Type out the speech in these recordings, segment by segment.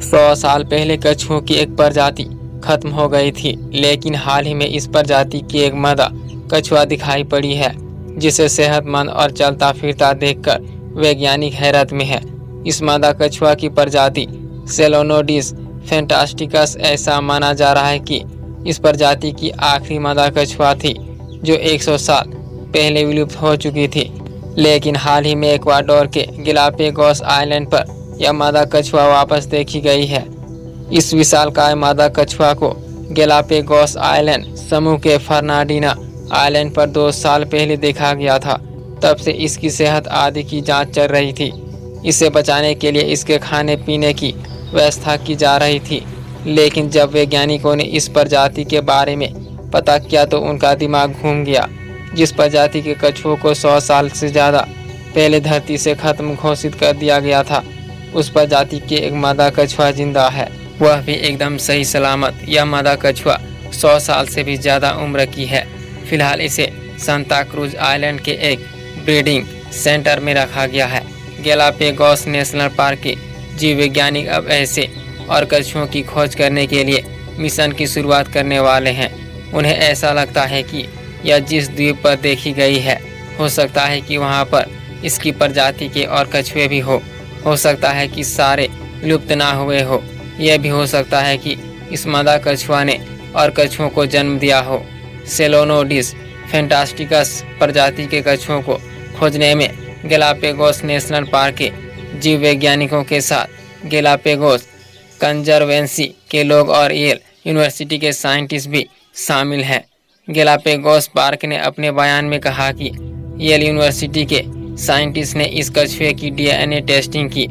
100 साल पहले कछुओं की एक प्रजाति खत्म हो गई थी, लेकिन हाल ही में इस प्रजाति की एक मादा कछुआ दिखाई पड़ी है, जिसे सेहतमंद और चलता फिरता देखकर वैज्ञानिक हैरत में है। इस मादा कछुआ की प्रजाति सेलोनोडिस फैंटास्टिकस। ऐसा माना जा रहा है कि इस प्रजाति की आखिरी मादा कछुआ थी, जो 100 साल पहले विलुप्त हो चुकी थी। लेकिन हाल ही में इक्वाडोर के गैलापागोस आइलैंड पर यह मादा कछुआ वापस देखी गई है। इस विशालकाय मादा कछुआ को गैलापागोस आइलैंड समूह के फर्नांडिना आइलैंड पर 2 साल पहले देखा गया था। तब से इसकी सेहत आदि की जांच चल रही थी। इसे बचाने के लिए इसके खाने पीने की व्यवस्था की जा रही थी, लेकिन जब वैज्ञानिकों ने इस प्रजाति के बारे में पता किया तो उनका दिमाग घूम गया। जिस प्रजाति के कछुओं को 100 साल से ज़्यादा पहले धरती से खत्म घोषित कर दिया गया था, उस प्रजाति के एक मादा कछुआ जिंदा है, वह भी एकदम सही सलामत। यह मादा कछुआ 100 साल से भी ज़्यादा उम्र की है। फिलहाल इसे सांता क्रूज आइलैंड के एक ब्रीडिंग सेंटर में रखा गया है। गैलापागोस नेशनल पार्क के जीव वैज्ञानिक अब ऐसे और कछुओं की खोज करने के लिए मिशन की शुरुआत करने वाले हैं। उन्हें ऐसा लगता है कि यह जिस द्वीप पर देखी गई है, हो सकता है कि वहां पर इसकी प्रजाति के और कछुए भी हो सकता है कि सारे लुप्त ना हुए हो। यह भी हो सकता है कि इस मादा कछुआ ने और कछुओं को जन्म दिया हो। सेलोनोडिस फैंटास्टिकस प्रजाति के कछुओं को खोजने में गैलापागोस नेशनल पार्क के जीव वैज्ञानिकों के साथ गैलापागोस कंजर्वेंसी के लोग और येल यूनिवर्सिटी के साइंटिस्ट भी शामिल हैं। गैलापागोस पार्क ने अपने बयान में कहा कि येल यूनिवर्सिटी के साइंटिस्ट ने इस कछुए की डीएनए टेस्टिंग की,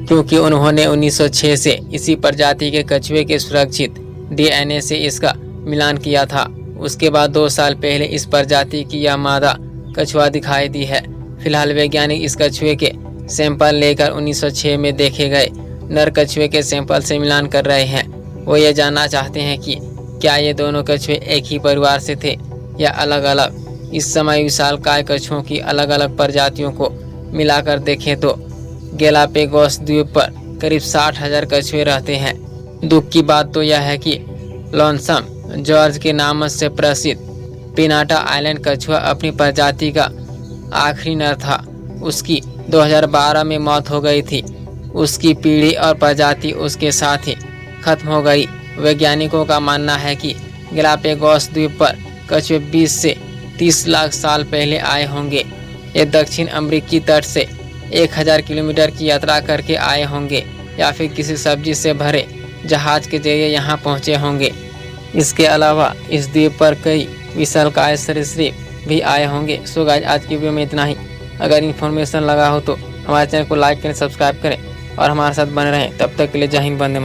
क्योंकि उन्होंने 1906 से इसी प्रजाति के कछुए के सुरक्षित डीएनए से इसका मिलान किया था। उसके बाद 2 साल पहले इस प्रजाति की यह मादा कछुआ दिखाई दी है। फिलहाल वैज्ञानिक इस कछुए के सैंपल लेकर 1906 में देखे गए नर कछुए के सैंपल से मिलान कर रहे हैं। वो ये जानना चाहते हैं कि क्या ये दोनों कछुए एक ही परिवार से थे या अलग अलग। इस समय विशालकाय कछुओं की अलग अलग प्रजातियों को मिलाकर देखें तो गैलापागोस द्वीप पर करीब 60,000 कछुए रहते हैं। दुख की बात तो यह है कि लोनसम जॉर्ज के नाम से प्रसिद्ध पिनाटा आइलैंड कछुआ अपनी प्रजाति का आखिरी नर था। उसकी 2012 में मौत हो गई थी। उसकी पीढ़ी और प्रजाति उसके साथ ही खत्म हो गई। वैज्ञानिकों का मानना है कि गैलापागोस द्वीप पर कछुए 20 से 30 लाख साल पहले आए होंगे। ये दक्षिण अमेरिकी तट से 1000 किलोमीटर की यात्रा करके आए होंगे या फिर किसी सब्जी से भरे जहाज के जरिए यहाँ पहुँचे होंगे। इसके अलावा इस द्वीप पर कई विशालकाय सरीसृप भी आए होंगे। सो गाइस, आज की वीडियो में इतना ही। अगर इन्फॉर्मेशन लगा हो तो हमारे चैनल को लाइक करें, सब्सक्राइब करें और हमारे साथ बने रहें। तब तक के लिए जय हिंद, वंदे मातरम।